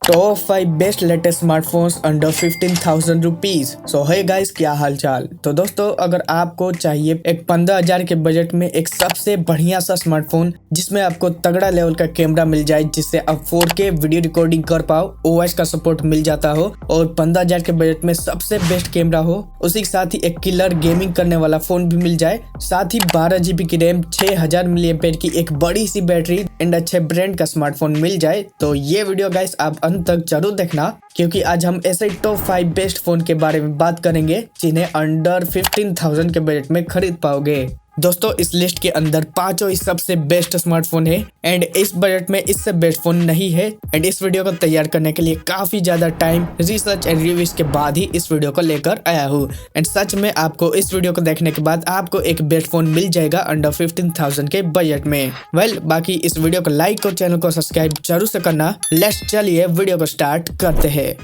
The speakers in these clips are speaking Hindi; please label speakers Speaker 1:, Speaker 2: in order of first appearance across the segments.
Speaker 1: Top 5 best latest smartphones under 15,000 rupees. So है गाइस, क्या हाल चाल। तो दोस्तों, अगर आपको चाहिए एक 15,000 के बजट में एक सबसे बढ़िया सा स्मार्टफोन जिसमें आपको तगड़ा लेवल का कैमरा मिल जाए, जिससे आप 4K वीडियो रिकॉर्डिंग कर पाओ, OS का सपोर्ट मिल जाता हो और 15,000 के बजट में सबसे बेस्ट कैमरा हो, उसी के साथ ही एक किलर गेमिंग करने वाला फोन भी मिल जाए, साथ ही 12GB की रैम, 6000 mAh की एक बड़ी सी बैटरी एंड अच्छे ब्रांड का स्मार्टफोन मिल जाए, तो ये वीडियो गाइस आप अंत तक जरूर देखना, क्योंकि आज हम ऐसे टॉप 5 बेस्ट फोन के बारे में बात करेंगे जिन्हें अंडर 15,000 के बजट में खरीद पाओगे। दोस्तों, इस लिस्ट के अंदर पांचों ही सबसे बेस्ट स्मार्टफोन है एंड इस बजट में इससे बेस्ट फोन नहीं है। एंड इस वीडियो को तैयार करने के लिए काफी ज्यादा टाइम, रिसर्च एंड रिव्यूज के बाद ही इस वीडियो को लेकर आया हूँ। एंड सच में आपको इस वीडियो को देखने के बाद आपको एक बेस्ट फोन मिल जाएगा अंडर 15,000 के बजट में। बाकी इस वीडियो को लाइक और चैनल को सब्सक्राइब जरूर से करना। लेट्स चलिए वीडियो को स्टार्ट करते हैं।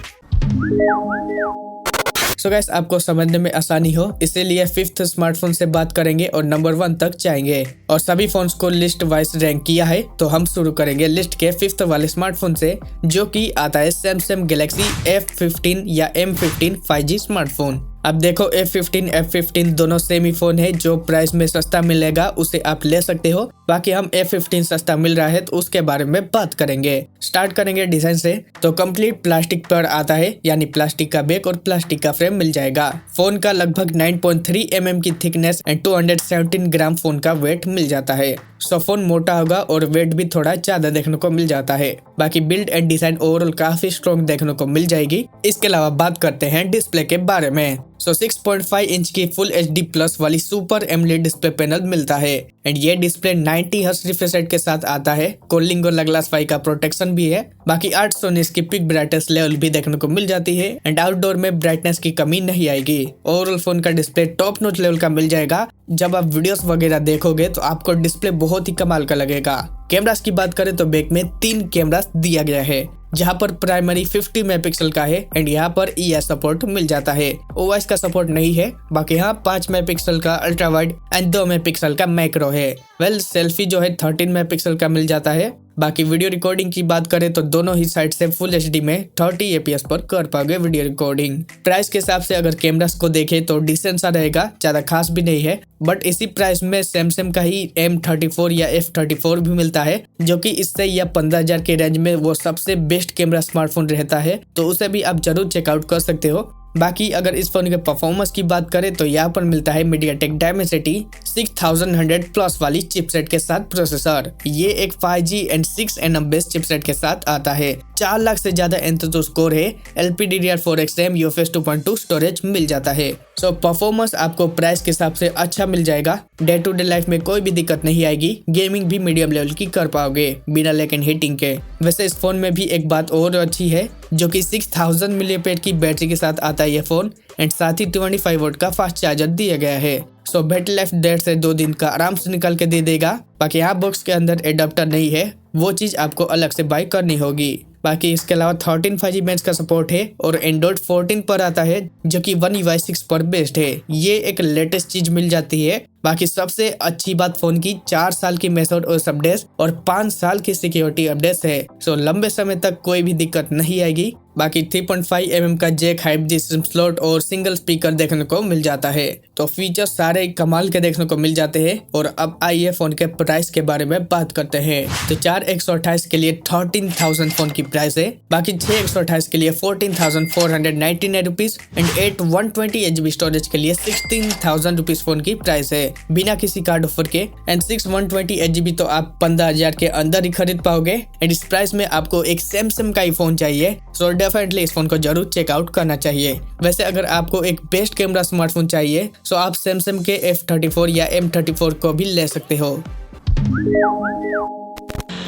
Speaker 1: सो गाइस, आपको समझने में आसानी हो इसीलिए 5th स्मार्टफोन से बात करेंगे और नंबर 1 तक जाएंगे और सभी फोन्स को लिस्ट वाइज रैंक किया है। तो हम शुरू करेंगे लिस्ट के 5th वाले स्मार्टफोन से, जो कि आता है सैमसंग गैलेक्सी F15 या M15 5G स्मार्टफोन। अब देखो, F15 F15 दोनों सेम ही फोन है, जो प्राइस में सस्ता मिलेगा उसे आप ले सकते हो। बाकी हम F15 सस्ता मिल रहा है तो उसके बारे में बात करेंगे। स्टार्ट करेंगे डिजाइन से, तो कंप्लीट प्लास्टिक पर आता है, यानी प्लास्टिक का बैक और प्लास्टिक का फ्रेम मिल जाएगा। फोन का लगभग 9.3 mm की थिकनेस एंड 217 ग्राम फोन का वेट मिल जाता है। सो फोन मोटा होगा और वेट भी थोड़ा ज्यादा देखने को मिल जाता है। बाकी बिल्ड एंड डिजाइन ओवरऑल काफी स्ट्रॉन्ग देखने को मिल जाएगी। इसके अलावा बात करते हैं डिस्प्ले के बारे में। 6.5 इंच की फुल HD प्लस वाली सुपर एमोलेड डिस्प्ले पैनल मिलता है एंड ये डिस्प्ले 90 हर्ट्ज रिफ्रेश रेट के साथ आता है। कूलिंग और ग्लास फाई का प्रोटेक्शन भी है। बाकी 800 निट्स की पिक ब्राइटनेस लेवल भी देखने को मिल जाती है एंड आउटडोर में ब्राइटनेस की कमी नहीं आएगी। ओवरऑल फोन का डिस्प्ले टॉप नॉच लेवल का मिल जाएगा। जब आप वीडियोस वगैरह देखोगे तो आपको डिस्प्ले बहुत ही कमाल का लगेगा। कैमरास की बात करें तो बैक में 3 कैमरास दिया गया है, जहां पर प्राइमरी 50 मेगापिक्सल का है एंड यहाँ पर EOS सपोर्ट मिल जाता है। OIS का सपोर्ट नहीं है। बाकी यहाँ 5 मेगापिक्सल का अल्ट्रा वाइड एंड 2 मेगापिक्सल का मैक्रो है। सेल्फी जो है 13 मेगापिक्सल का मिल जाता है। बाकी वीडियो रिकॉर्डिंग की बात करें तो दोनों ही साइड से फुल HD में 30 APS पर कर पाओगे वीडियो रिकॉर्डिंग। प्राइस के हिसाब से अगर कैमरास को देखें तो डिसेंट सा रहेगा, ज्यादा खास भी नहीं है। बट इसी प्राइस में सैमसंग का ही M34 या F34 भी मिलता है, जो कि इससे या 15,000 के रेंज में वो सबसे बेस्ट कैमरा स्मार्टफोन रहता है, तो उसे भी आप जरूर चेकआउट कर सकते हो। बाकी अगर इस फोन के परफॉर्मेंस की बात करें तो यहाँ पर मिलता है MediaTek Dimensity 6100 प्लस वाली चिपसेट के साथ प्रोसेसर। ये एक 5G and 6nm based chipset के साथ आता है। 4 लाख से ज्यादा एंथुसियास्ट स्कोर है। LPDDR4X रैम, UFS 2.2 स्टोरेज मिल जाता है। सो परफॉर्मेंस आपको प्राइस के हिसाब से अच्छा मिल जाएगा। डे टू डे लाइफ में कोई भी दिक्कत नहीं आएगी। गेमिंग भी मीडियम लेवल की कर पाओगे बिना लैग एंड हीटिंग के। वैसे इस फोन में भी एक बात और अच्छी है, जो कि 6000 mAh की बैटरी के साथ आता है ये फोन एंड साथ ही 25 वोल्ट का फास्ट चार्जर दिया गया है। सो बैटरी लाइफ 1.5 से 2 दिन का आराम से निकाल के दे देगा। बाकी यहाँ बॉक्स के अंदर एडाप्टर नहीं है, वो चीज आपको अलग से बाय करनी होगी। बाकी इसके अलावा 13 5G बैंड्स का सपोर्ट है और एंड्रॉइड 14 पर आता है, जो कि One UI 6 पर बेस्ड है। ये एक लेटेस्ट चीज मिल जाती है। बाकी सबसे अच्छी बात फोन की 4 साल की मेथड OS अपडेट्स और 5 साल की सिक्योरिटी अपडेट्स है। सो लंबे समय तक कोई भी दिक्कत नहीं आएगी। बाकी 3.5 mm का जैक, 5G सिम स्लॉट और सिंगल स्पीकर देखने को मिल जाता है। तो फीचर सारे कमाल के देखने को मिल जाते हैं। और अब आइए फोन के प्राइस के बारे में बात करते हैं। तो 4 128 के लिए 13,000 फोन की प्राइस है। बाकी 6 128 के लिए 14,499 रुपीज एंड 8 120 GB स्टोरेज के लिए 16,000 रुपीज फोन की प्राइस है, बिना किसी कार्ड ऑफर के। एंड 6 120 GB तो आप 15,000 के अंदर ही खरीद पाओगे। एंड इस प्राइस में आपको एक सैमसंग का ही फोन चाहिए, सो डेफिनेटली इस फोन को जरूर चेकआउट करना चाहिए। वैसे अगर आपको एक बेस्ट कैमरा स्मार्टफोन चाहिए तो आप सैमसंग के F34 या M34 को भी ले सकते हो।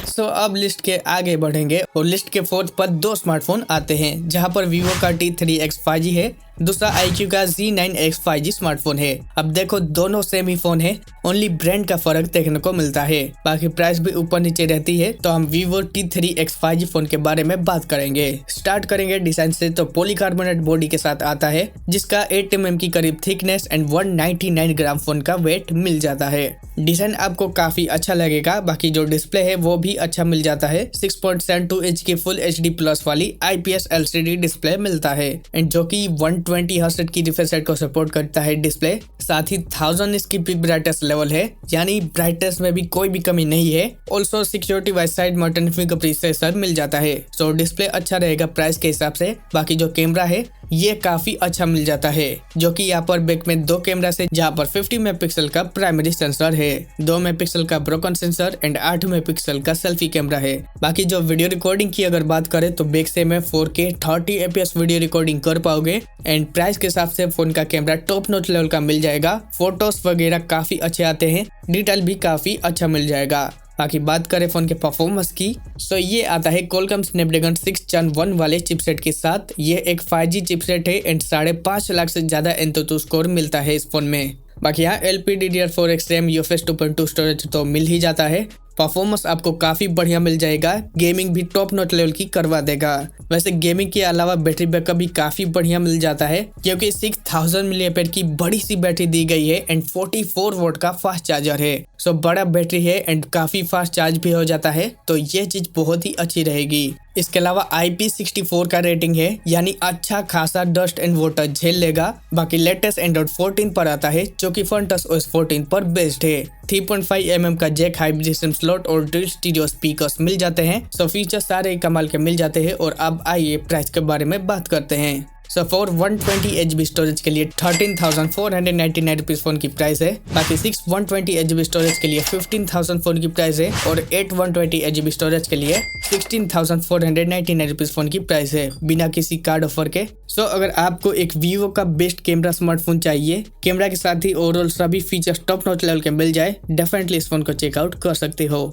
Speaker 1: सो अब लिस्ट के आगे बढ़ेंगे और लिस्ट के 4th पर 2 स्मार्टफोन आते हैं, जहां पर Vivo का T3X 5G है दूसरा iQOO का Z9X 5G स्मार्टफोन है। अब देखो दोनों सेम ही फोन है, ओनली ब्रांड का फर्क देखने को मिलता है, बाकी प्राइस भी ऊपर नीचे रहती है। तो हम Vivo T3X 5G फोन के बारे में बात करेंगे। स्टार्ट करेंगे डिजाइन से, तो पॉलीकार्बोनेट बॉडी के साथ आता है जिसका 8 mm की करीब थिकनेस एंड 199 ग्राम फोन का वेट मिल जाता है। डिजाइन आपको काफी अच्छा लगेगा, बाकी जो डिस्प्ले है वो भी अच्छा मिल जाता है। 6.72 इंच की फुल HD प्लस वाली IPS LCD डिस्प्ले मिलता है एंड जो कि 120 हर्ट्ज की रिफ्रेश रेट को सपोर्ट करता है डिस्प्ले। साथ ही 1000 इसकी पिक ब्राइटनेस लेवल है, यानी ब्राइटनेस में भी कोई भी कमी नहीं है। Also security wise side mounted fingerprint sensor मिल जाता है, सो डिस्प्ले अच्छा रहेगा प्राइस के हिसाब से। बाकी जो कैमरा है ये काफी अच्छा मिल जाता है, जो कि यहाँ पर बैक में 2 कैमरा से, जहाँ पर 50 मेगापिक्सल का प्राइमरी सेंसर है, 2 मेगापिक्सल का ब्रोकन सेंसर एंड 8 मेगापिक्सल का सेल्फी कैमरा है। बाकी जो वीडियो रिकॉर्डिंग की अगर बात करें तो बैक से में 4K 30 fps वीडियो रिकॉर्डिंग कर पाओगे एंड प्राइस के हिसाब से फोन का कैमरा टॉप नॉच लेवल का मिल जाएगा। फोटोज वगैरह काफी अच्छे आते हैं, डिटेल भी काफी अच्छा मिल जाएगा। बाकी बात करें फोन के परफॉर्मेंस की, तो ये आता है Qualcomm Snapdragon 6 Gen 1 वाले चिपसेट के साथ। ये एक 5G चिपसेट है एंड 5.5 लाख से ज्यादा एंतुतु स्कोर मिलता है इस फोन में। बाकी यहाँ LPDDR4X RAM UFS 2.2 स्टोरेज तो मिल ही जाता है। परफॉर्मेंस आपको काफी बढ़िया मिल जाएगा, गेमिंग भी टॉप नॉच लेवल की करवा देगा। वैसे गेमिंग के अलावा बैटरी बैकअप भी काफी बढ़िया मिल जाता है, क्योंकि 6000 mAh की बड़ी सी बैटरी दी गई है एंड 44 वोल्ट का फास्ट चार्जर है। सो बड़ा बैटरी है एंड काफी फास्ट चार्ज भी हो जाता है, तो ये चीज बहुत ही अच्छी रहेगी। इसके अलावा IP64 का रेटिंग है, यानी अच्छा खासा डस्ट एंड वाटर झेल लेगा। बाकी लेटेस्ट एंड्रॉइड 14 पर आता है, जो कि फंटस OS 14 पर बेस्ड है। 3.5 mm का जैक हाइब्रिड सिम स्लॉट और ड्यूल स्टीरियो स्पीकर्स मिल जाते हैं। सो फीचर सारे कमाल के मिल जाते हैं। और अब आइए प्राइस के बारे में बात करते हैं। सो फॉर 120 GB स्टोरेज के लिए 13,499 रुपीज फोन की प्राइस है। बाकी 6 120 GB स्टोरेज के लिए 15,000 फोन की प्राइस है और 8 120 GB स्टोरेज के लिए 16,499 रुपीज फोन की प्राइस है, बिना किसी कार्ड ऑफर के। सो अगर आपको एक Vivo का बेस्ट कैमरा स्मार्टफोन चाहिए, कैमरा के साथ ही ओवरऑल सभी फीचर्स टॉप नॉच लेवल के मिल जाए, डेफिनेटली इस फोन को चेकआउट कर सकते हो।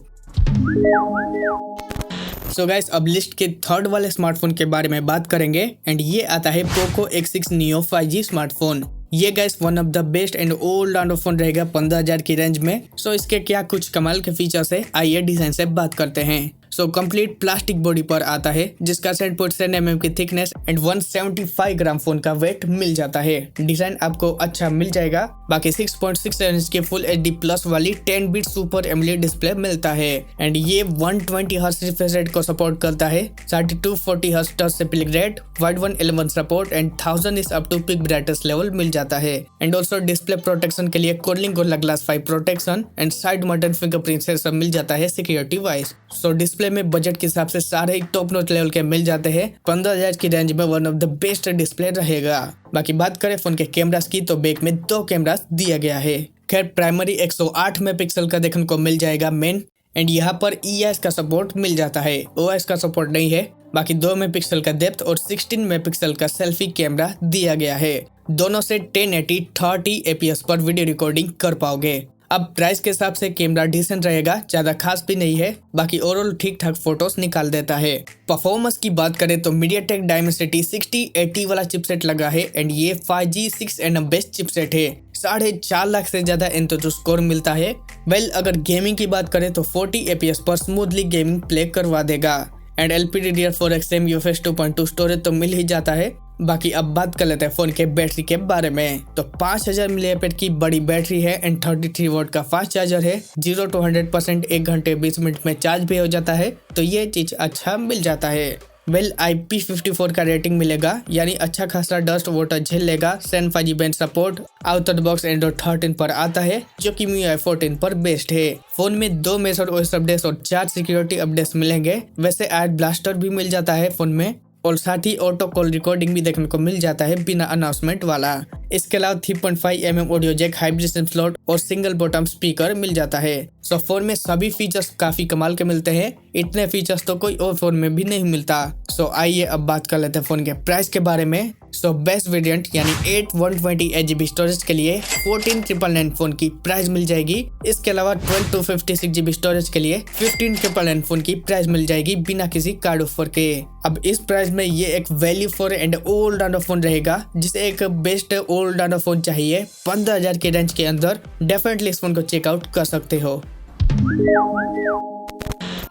Speaker 1: सो गाइस, अब लिस्ट के थर्ड वाले स्मार्टफोन के बारे में बात करेंगे एंड ये आता है Poco X6 Neo 5G smartphone. ये guys one of the best and all rounder phone रहेगा 15,000 की रेंज में। सो इसके क्या कुछ कमाल के फीचर्स है, आइए डिजाइन से बात करते हैं। सो कंप्लीट प्लास्टिक बॉडी पर आता है, जिसका 7.7 mm की थिकनेस एंड 175 ग्राम फोन का वेट मिल जाता है। डिजाइन आपको अच्छा मिल जाएगा। बाकी 6.6 इंच की फुल HD प्लस वाली 10 बिट सुपर एमोलेड डिस्प्ले मिलता है एंड ये 120 हर्ट्ज रिफ्रेश रेट को सपोर्ट करता है। 3240 hertz touch sampling rate, wide 111 support and 1000 is up to peak brightness level मिल जाता है। एंड ऑल्सो डिस्प्ले प्रोटेक्शन के लिए Corning Gorilla Glass 5 protection and side mounted fingerprint sensor मिल जाता है सिक्योरिटी वाइज। सो डिस्प्ले में बजट के हिसाब से सारे ही टॉप नॉच लेवल के मिल जाते हैं। 15,000 की रेंज में one of the best display रहेगा। बाकी बात करें फोन के कैमरास की, तो बैक में 2 कैमरास दिया गया है। खैर प्राइमरी 108 मेगापिक्सल का देखने को मिल जाएगा मेन एंड यहाँ पर EIS का सपोर्ट मिल जाता है, OIS का सपोर्ट नहीं है। बाकी 2 मेगापिक्सल का डेप्थ और 16 मेगापिक्सल का सेल्फी कैमरा दिया गया है। दोनों से 1080 30 fps पर वीडियो रिकॉर्डिंग कर पाओगे। अब प्राइस के हिसाब से कैमरा डिसेंट रहेगा, ज्यादा खास भी नहीं है। बाकी ओवरऑल ठीक ठाक फोटोज निकाल देता है। परफॉर्मेंस की बात करें तो MediaTek Dimensity 6080 वाला चिपसेट लगा है एंड ये 5G 6nm बेस्ट चिपसेट है। 4.5 लाख से ज्यादा एंतुतु स्कोर मिलता है। वेल अगर गेमिंग की बात करें तो 40 fps पर स्मूथली गेमिंग प्ले करवा देगा and LPDDR4X RAM UFS 2.2 storage तो मिल ही जाता है। बाकी अब बात कर लेते हैं फोन के बैटरी के बारे में। तो 5000 mAh की बड़ी बैटरी है एंड 33 वोल्ट का फास्ट चार्जर है। 0 to 100% 1 घंटे 20 मिनट में चार्ज भी हो जाता है, तो ये चीज अच्छा मिल जाता है। वेल IP54 का रेटिंग मिलेगा, यानी अच्छा खासा डस्ट वाटर झेल लेगा। Zen 5G band support out of the box Android 13 पर आता है, जो कि MIUI 14 पर बेस्ड है। फोन में 2 मेजर OS अपडेट्स और 4 सिक्योरिटी अपडेट्स मिलेंगे। वैसे एड ब्लास्टर भी मिल जाता है फोन में और साथ ही ऑटो कॉल रिकॉर्डिंग भी देखने को मिल जाता है बिना अनाउंसमेंट वाला। इसके अलावा 3.5 mm audio jack hybrid SIM slot और सिंगल बॉटम स्पीकर मिल जाता है। सो फोन में सभी फीचर्स काफी कमाल के मिलते हैं, इतने फीचर्स तो कोई और फोन में भी नहीं मिलता। सो आइए अब बात कर लेते हैं फोन के प्राइस के बारे में। सो बेस्ट वेरिएंट यानी 8 128GB स्टोरेज के लिए 14,999 फोन की प्राइस मिल जाएगी। इसके अलावा 12 256GB स्टोरेज के लिए 15,999 फोन की प्राइस मिल जाएगी बिना किसी कार्ड ऑफर के। अब इस प्राइस में ये एक value for and old data phone रहेगा, जिसे एक बेस्ट ओल्ड डाटा फोन चाहिए 15,000 के रेंज के अंदर, डेफिनेटली इस फोन को चेकआउट कर सकते हो।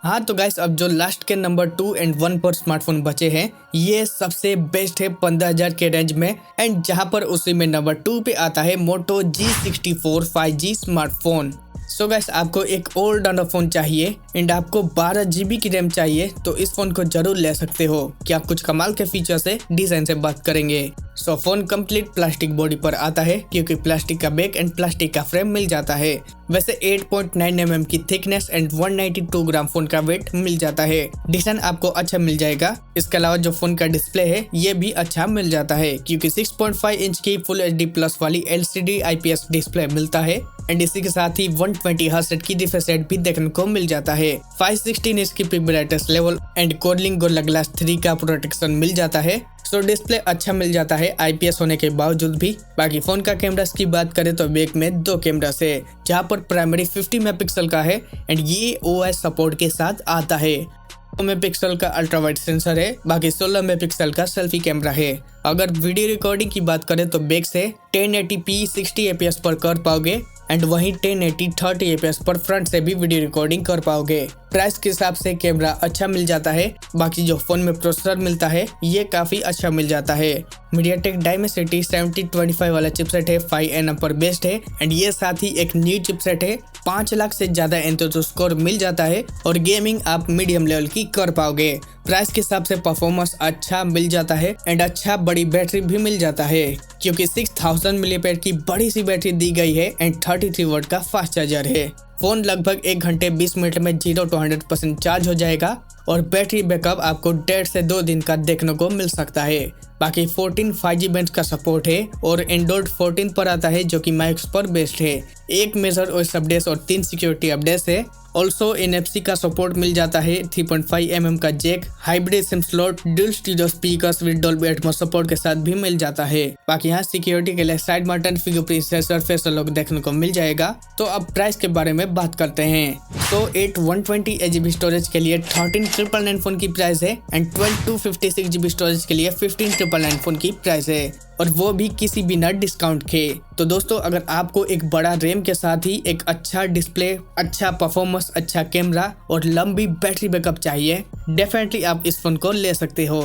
Speaker 1: हाँ तो गाइस, अब जो लास्ट के नंबर 2 और 1 पर स्मार्टफोन बचे हैं, ये सबसे बेस्ट है 15,000 के रेंज में। एंड जहां पर उसी में नंबर 2 पे आता है मोटो G64 5G smartphone. So guys, आपको एक ओल्ड डाटा फोन चाहिए एंड आपको 12GB की रैम चाहिए तो इस फोन को जरूर ले सकते हो। क्या कुछ कमाल के फीचर से डिजाइन से बात करेंगे। सो फोन कंप्लीट प्लास्टिक बॉडी पर आता है, क्योंकि प्लास्टिक का बैक एंड प्लास्टिक का फ्रेम मिल जाता है। वैसे 8.9 mm की थिकनेस एंड 192 ग्राम फोन का वेट मिल जाता है। डिजाइन आपको अच्छा मिल जाएगा। इसके अलावा जो फोन का डिस्प्ले है ये भी अच्छा मिल जाता है, क्योंकि 6.5 इंच की फुल HD प्लस वाली LCD IPS डिस्प्ले मिलता है। एंड इसी के साथ ही 120 हर्ट्ज की रिफ्रेश रेट भी देखने को मिल जाता है। 516 इंच की peak brightness level and Corning gorilla glass 3 का प्रोटेक्शन मिल जाता है। सो डिस्प्ले अच्छा मिल जाता है IPS होने के बावजूद भी। बाकी फोन का कैमरास की बात करें तो बैक में 2 कैमरास है, जहां पर प्राइमरी 50 मेगापिक्सल का है एंड ये OIS सपोर्ट के साथ आता है। 2 मेगापिक्सल का अल्ट्रा वाइड सेंसर है, बाकी 16 मेगापिक्सल का सेल्फी कैमरा है। अगर वीडियो रिकॉर्डिंग की बात करें तो बैक से 1080p 60 fps पर कर पाओगे एंड वहीं 1080 30 fps पर फ्रंट से भी वीडियो रिकॉर्डिंग कर पाओगे। प्राइस के हिसाब से कैमरा अच्छा मिल जाता है। बाकी जो फोन में प्रोसेसर मिलता है ये काफी अच्छा मिल जाता है। मीडियाटेक डायमेंसिटी 7025 वाला चिपसेट है, 5nm पर बेस्ड है एंड ये साथ ही एक न्यू चिपसेट है। 5 लाख से ज्यादा एंथुसियास्ट स्कोर मिल जाता है और गेमिंग आप मीडियम लेवल की कर पाओगे। प्राइस के हिसाब से परफॉर्मेंस अच्छा मिल जाता है एंड अच्छा बड़ी बैटरी भी मिल जाता है, क्योंकि 6000 mAh की बड़ी सी बैटरी दी गई है एंड 33 वाट का फास्ट चार्जर है। फोन लगभग 1 घंटे 20 मिनट में 0 to 100% चार्ज हो जाएगा और बैटरी बैकअप आपको 1.5 से 2 दिन का देखने को मिल सकता है। बाकी 14 5G बैंड का सपोर्ट है और एंड्रॉइड 14 पर आता है, जो कि मैक्स पर बेस्ड है। 1 मेजर OS अपडेट्स और 3 सिक्योरिटी अपडेट्स है। ऑल्सो NFC का सपोर्ट मिल जाता है। 3.5 mm का jack, hybrid SIM slot, dual stereo speakers with Dolby Atmos support के साथ भी मिल जाता है। बाकी यहाँ सिक्योरिटी के लिए side button, fingerprint sensor, facial lock देखने को मिल जाएगा। तो अब प्राइस के बारे में बात करते हैं। तो 8 128GB स्टोरेज के लिए 13,999 फोन की प्राइस है एंड 12 256GB स्टोरेज के लिए 15,999 फोन की प्राइस है, और वो भी किसी बिना डिस्काउंट के। तो दोस्तों, अगर आपको एक बड़ा रैम के साथ ही एक अच्छा डिस्प्ले, अच्छा परफॉर्मेंस, अच्छा कैमरा और लंबी बैटरी बैकअप चाहिए, डेफिनेटली आप इस फोन को ले सकते हो।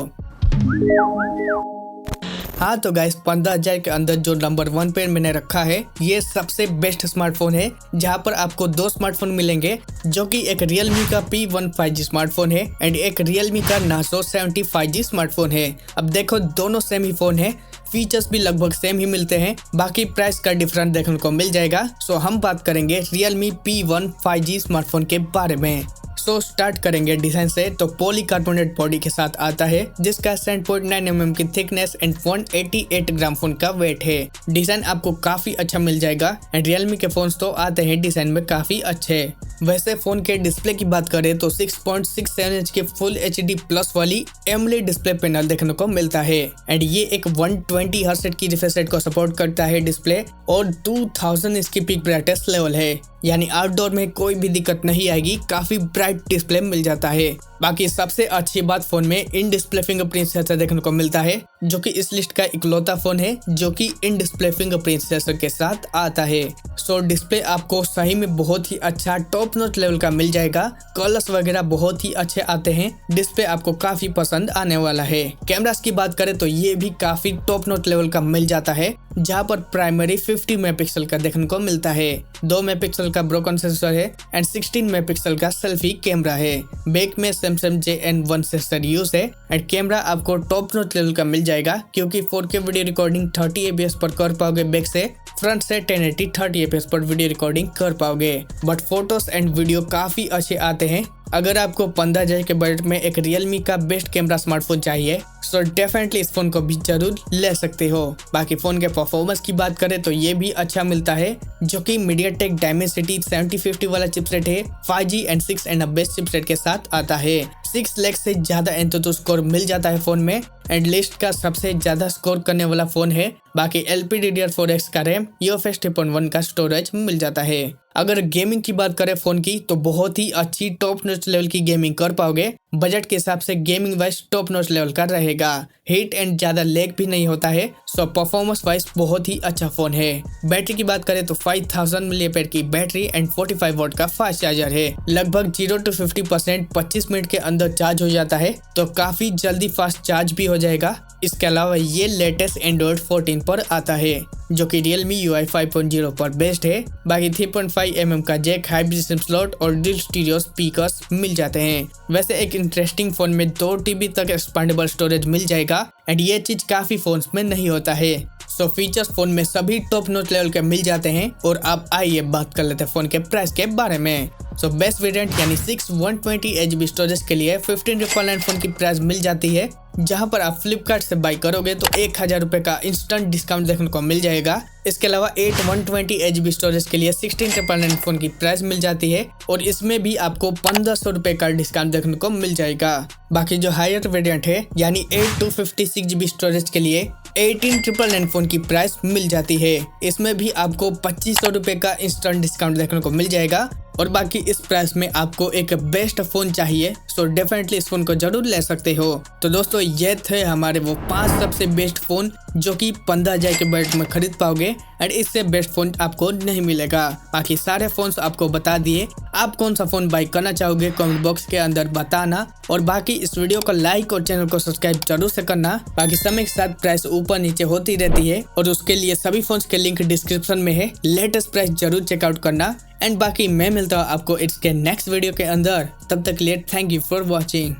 Speaker 1: हाँ तो गाइस, 15,000 के अंदर जो नंबर 1 पे मैंने रखा है ये सबसे बेस्ट स्मार्टफोन है, जहाँ पर आपको 2 स्मार्टफोन मिलेंगे, जो कि एक Realme का P1 5G स्मार्टफोन है एंड एक Realme का Narzo 70 5G स्मार्टफोन है। अब देखो, दोनों सेम ही फोन है, फीचर्स भी लगभग सेम ही मिलते हैं, बाकी प्राइस का डिफरेंस देखने को मिल जाएगा। सो हम बात करेंगे Realme P1 5G स्मार्टफोन के बारे में। सो स्टार्ट करेंगे डिजाइन से। तो पॉलीकार्बोनेट बॉडी के साथ आता है, जिसका 7.9 mm की थिकनेस एंड 188 ग्राम फोन का वेट है। डिजाइन आपको काफी अच्छा मिल जाएगा एंड Realme के फोन्स तो आते हैं डिजाइन में काफी अच्छे। वैसे फोन के डिस्प्ले की बात करें तो 6.67 इंच के फुल HD प्लस वाली AMOLED डिस्प्ले पैनल देखने को मिलता है एंड ये एक 120 हर्ट्ज की रिफ्रेश रेट को सपोर्ट करता है डिस्प्ले, और 2000 इसकी पिक ब्राइटनेस लेवल है, यानी आउटडोर में कोई भी दिक्कत नहीं आएगी, काफी ब्राइट डिस्प्ले मिल जाता है। बाकी सबसे अच्छी बात, फोन में इन डिस्प्ले फिंगरप्रिंट सेंसर देखने को मिलता है, जो कि इस लिस्ट का इकलौता फोन है जो कि इन डिस्प्ले फिंगरप्रिंट सेंसर के साथ आता है। सो डिस्प्ले आपको सही में बहुत ही अच्छा टॉप नॉच लेवल का मिल जाएगा। कलर्स वगैरह बहुत ही अच्छे आते हैं, डिस्प्ले आपको काफी पसंद आने वाला है। कैमरास की बात करें तो ये भी काफी टॉप नॉच लेवल का मिल जाता है, जहाँ पर प्राइमरी 50 मेगापिक्सल का देखने को मिलता है, 2 मेगापिक्सल का ब्रोकन सेंसर है एंड 16 मेगापिक्सल का सेल्फी कैमरा है। बैक में Samsung JN1 सेंसर यूज है एंड कैमरा आपको टॉप नॉच लेवल का मिल जाएगा, क्योंकि 4K वीडियो रिकॉर्डिंग 30 fps पर कर पाओगे बैक से, फ्रंट से 1080 30 fps पर वीडियो रिकॉर्डिंग कर पाओगे। बट फोटोज एंड वीडियो काफी अच्छे आते हैं, अगर आपको 15,000 के बजट में एक रियलमी का बेस्ट कैमरा स्मार्टफोन चाहिए तो डेफिनेटली इस फोन को भी जरूर ले सकते हो। बाकी फोन के परफॉर्मेंस की बात करें तो ये भी अच्छा मिलता है, जो कि मीडियाटेक डायमेंसिटी 7050 वाला चिपसेट है, 5G and 6 and best chipset के साथ आता है। 6 लाख से ज्यादा एंतुतु स्कोर मिल जाता है फोन में एंड लिस्ट का सबसे ज्यादा स्कोर करने वाला फोन है। बाकी LPDDR4X का रैम, UFS 3.1 का स्टोरेज मिल जाता है। अगर गेमिंग की बात करें फोन की तो बहुत ही अच्छी टॉप नॉच लेवल की गेमिंग कर पाओगे। बजट के हिसाब से gaming wise top notch level का रहेगा। हीट एंड ज्यादा लैग भी नहीं होता है, सो परफॉर्मेंस वाइज बहुत ही अच्छा फोन है। बैटरी की बात करें तो 5000 mAh की बैटरी एंड 45 वॉट का फास्ट चार्जर है। लगभग 0 to 50% 25 मिनट के अंदर चार्ज हो जाता है, तो काफी जल्दी फास्ट चार्ज भी हो जाएगा। इसके अलावा ये लेटेस्ट एंड्रॉइड 14 पर आता है, जो कि Realme UI 5.0 पर बेस्ड है। बाकी 3.5mm का जैक, हाइब्रिड सिम स्लॉट और डुअल स्टीरियो स्पीकर्स मिल जाते हैं। वैसे एक इंटरेस्टिंग फोन में 2 TB तक एक्सपांडेबल स्टोरेज मिल जाएगा एंड ये चीज काफी फोन्स में नहीं होता है। सो फीचर्स फोन में सभी टॉप नॉच लेवल के मिल जाते हैं। और अब आइए बात कर लेते हैं फोन के प्राइस के बारे में। सो बेस्ट वेरिएंट यानी 6 120 स्टोरेज के लिए 15,999 फोन की प्राइस मिल जाती है, जहां पर आप फ्लिपकार्ट से बाई करोगे तो 1000 रुपए का इंस्टेंट डिस्काउंट देखने को मिल जाएगा। इसके अलावा 8 120 स्टोरेज के लिए 16,999 फोन की प्राइस मिल जाती है और इसमें भी आपको 1500 रुपए का डिस्काउंट देखने को मिल जाएगा। बाकी जो हायर वेरिएंट है यानी 8 256 स्टोरेज के लिए 18,999 फोन की प्राइस मिल जाती है। इसमें भी आपको 2500 रुपए का इंस्टेंट डिस्काउंट देखने को मिल जाएगा। और बाकी इस प्राइस में आपको एक बेस्ट फोन चाहिए तो डेफिनेटली इस फोन को जरूर ले सकते हो। तो दोस्तों ये थे हमारे वो 5 सबसे बेस्ट फोन जो कि 15,000 के बजट में खरीद पाओगे एंड इससे बेस्ट फोन आपको नहीं मिलेगा। बाकी सारे फोन्स आपको बता दिए, आप कौन सा फोन बाई करना चाहोगे कमेंट बॉक्स के अंदर बताना। और बाकी इस वीडियो को लाइक और चैनल को सब्सक्राइब जरूर से करना। बाकी समय के साथ प्राइस ऊपर नीचे होती रहती है और उसके लिए सभी फोन्स के लिंक डिस्क्रिप्शन में है, लेटेस्ट प्राइस जरूर चेकआउट करना। एंड बाकी मैं मिलता हूँ आपको इसके नेक्स्ट वीडियो के अंदर, तब तक के लिए थैंक यू फॉर वॉचिंग।